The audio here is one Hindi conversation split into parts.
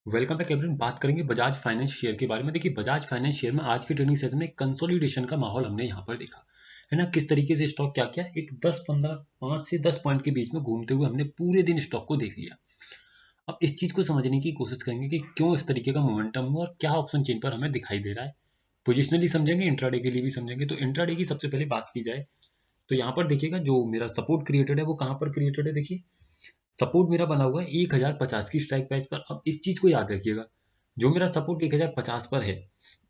Welcome back everyone. बात करेंगे बजाज फाइनेंस शेयर के बारे में। देखिए, बजाज फाइनेंस शेयर में आज की ट्रेडिंग सेशन में कंसोलिडेशन का माहौल हमने यहाँ पर देखा है ना। किस तरीके से स्टॉक क्या किया, एक 10-15 5 से 10 पॉइंट के बीच में घूमते हुए हमने पूरे दिन स्टॉक को देख लिया। अब इस चीज को समझने की कोशिश करेंगे कि क्यों इस तरीके का मोमेंटम हुआ और क्या ऑप्शन चेन पर हमें दिखाई दे रहा है। पोजिशनली समझेंगे, इंट्राडे के लिए भी समझेंगे। तो इंट्राडे की सबसे पहले बात की जाए तो यहाँ पर देखिएगा, जो मेरा सपोर्ट क्रिएटेड है वो कहाँ पर क्रिएटेड है। देखिए, सपोर्ट मेरा बना हुआ है 1050 की स्ट्राइक प्राइस पर। अब इस चीज को याद रखिएगा, जो मेरा सपोर्ट 1050 पर है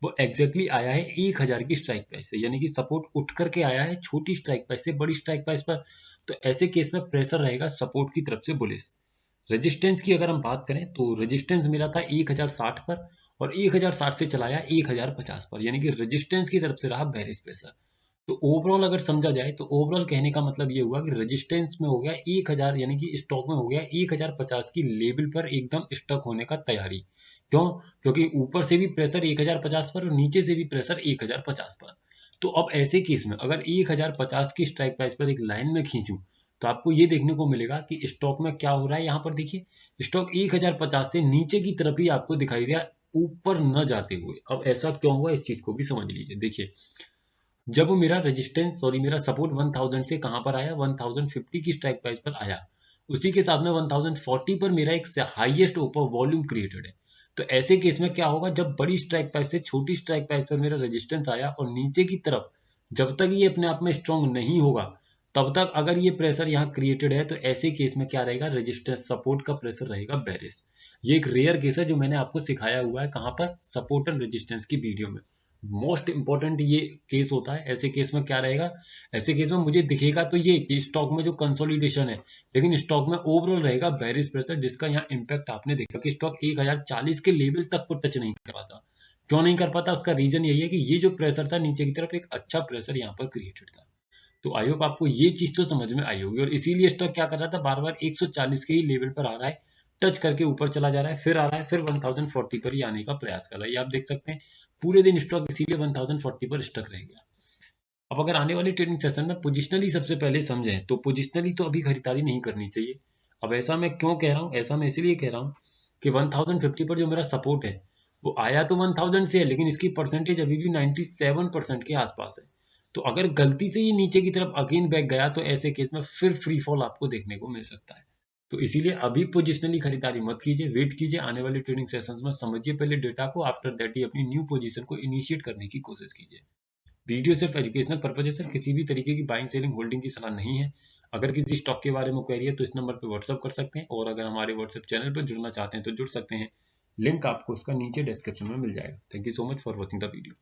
वो एग्जैक्टली आया है 1000 की स्ट्राइक प्राइस से, यानी कि सपोर्ट उठ करके आया है छोटी स्ट्राइक प्राइस से बड़ी स्ट्राइक प्राइस पर। तो ऐसे केस में प्रेशर रहेगा सपोर्ट की तरफ से बुलिश। रेजिस्टेंस की अगर हम बात करें तो रेजिस्टेंस मेरा था 1060 पर और 1060 से चलाया 1050 पर, यानी कि रेजिस्टेंस की तरफ से रहा बेरिश प्रेशर। तो ओवरऑल अगर समझा जाए तो ओवरऑल कहने का मतलब ये हुआ कि रेजिस्टेंस में हो गया 1000, यानी कि स्टॉक में हो गया 1050 की लेवल पर एकदम स्टक होने का तैयारी। क्यों? क्योंकि ऊपर से भी प्रेशर 1050 पर और नीचे से भी प्रेशर 1050 पर। तो अब ऐसे केस में अगर 1050 की स्ट्राइक प्राइस पर एक लाइन में खींचूं तो आपको ये देखने को मिलेगा कि स्टॉक में क्या हो रहा है। यहाँ पर देखिए, स्टॉक 1050 से नीचे की तरफ ही आपको दिखाई दिया, ऊपर न जाते हुए। अब ऐसा क्यों हुआ, इस चीज को भी समझ लीजिए। देखिए, जब मेरा सपोर्ट 1000 से कहां पर आया, 1050 की स्ट्राइक प्राइस पर आया, उसी के साथ में 1040 पर मेरा एक हाईएस्ट ओपर वॉल्यूम क्रिएटेड है। तो ऐसे केस में क्या होगा, जब बड़ी स्ट्राइक प्राइस से छोटी स्ट्राइक प्राइस पर मेरा रेजिस्टेंस आया और नीचे की तरफ, जब तक ये अपने आप में स्ट्रांग नहीं होगा तब तक अगर ये प्रेशर यहाँ क्रिएटेड है, तो ऐसे केस में क्या रहेगा, रेजिस्टेंस सपोर्ट का प्रेशर रहेगा बेरिश। ये एक रेयर केस है जो मैंने आपको सिखाया हुआ है, कहां पर, सपोर्ट एंड रेजिस्टेंस की वीडियो में। मोस्ट इंपॉर्टेंट ये केस होता है। ऐसे केस में क्या रहेगा, ऐसे केस में मुझे दिखेगा तो ये कि स्टॉक में जो कंसोलिडेशन है, लेकिन स्टॉक में ओवरऑल रहेगा बेरिश प्रेशर, जिसका यहाँ इंपैक्ट आपने देखा कि स्टॉक 1040 के लेवल तक को टच नहीं कर पाता। क्यों नहीं कर पाता, उसका रीजन यही है कि ये जो प्रेशर था नीचे की तरफ, एक अच्छा प्रेशर यहाँ पर क्रिएटेड था। तो आई होप आपको ये चीज तो समझ में आई होगी, और इसीलिए स्टॉक क्या कर रहा था, बार बार 140 के ही लेवल पर आ रहा है, टच करके ऊपर चला जा रहा है, फिर आ रहा है, फिर 1040 पर ही आने का प्रयास कर रहा है। ये आप देख सकते हैं, पूरे दिन स्टॉक इसीलिए 1040 पर स्टक रह गया। अब अगर आने वाली ट्रेडिंग सेशन में पोजिशनली सबसे पहले समझें तो पोजिशनली तो अभी खरीदारी नहीं करनी चाहिए। अब ऐसा मैं क्यों कह रहा हूँ, ऐसा मैं इसलिए कह रहा हूँ कि 1050 पर जो मेरा सपोर्ट है वो आया तो 1000 से है, लेकिन इसकी परसेंटेज अभी भी 97% के आसपास है। तो अगर गलती से ये नीचे की तरफ अगेन बैक गया तो ऐसे केस में फिर फ्री फॉल आपको देखने को मिल सकता है। तो इसीलिए अभी पोजिशनली खरीदारी मत कीजिए, वेट कीजिए आने वाले ट्रेडिंग सेशंस में, समझिए पहले डेटा को, आफ्टर दैट ही अपनी न्यू पोजीशन को इनिशिएट करने की कोशिश कीजिए। वीडियो सिर्फ एजुकेशनल पर्पज है सर, किसी भी तरीके की बाइंग सेलिंग होल्डिंग की सलाह नहीं है। अगर किसी स्टॉक के बारे में क्वेरी है तो इस नंबर पर व्हाट्सअप कर सकते हैं, और अगर हमारे व्हाट्सएप चैनल पर जुड़ना चाहते हैं तो जुड़ सकते हैं। लिंक आपको उसका नीचे डिस्क्रिप्शन में मिल जाएगा। Thank you so much for watching the video.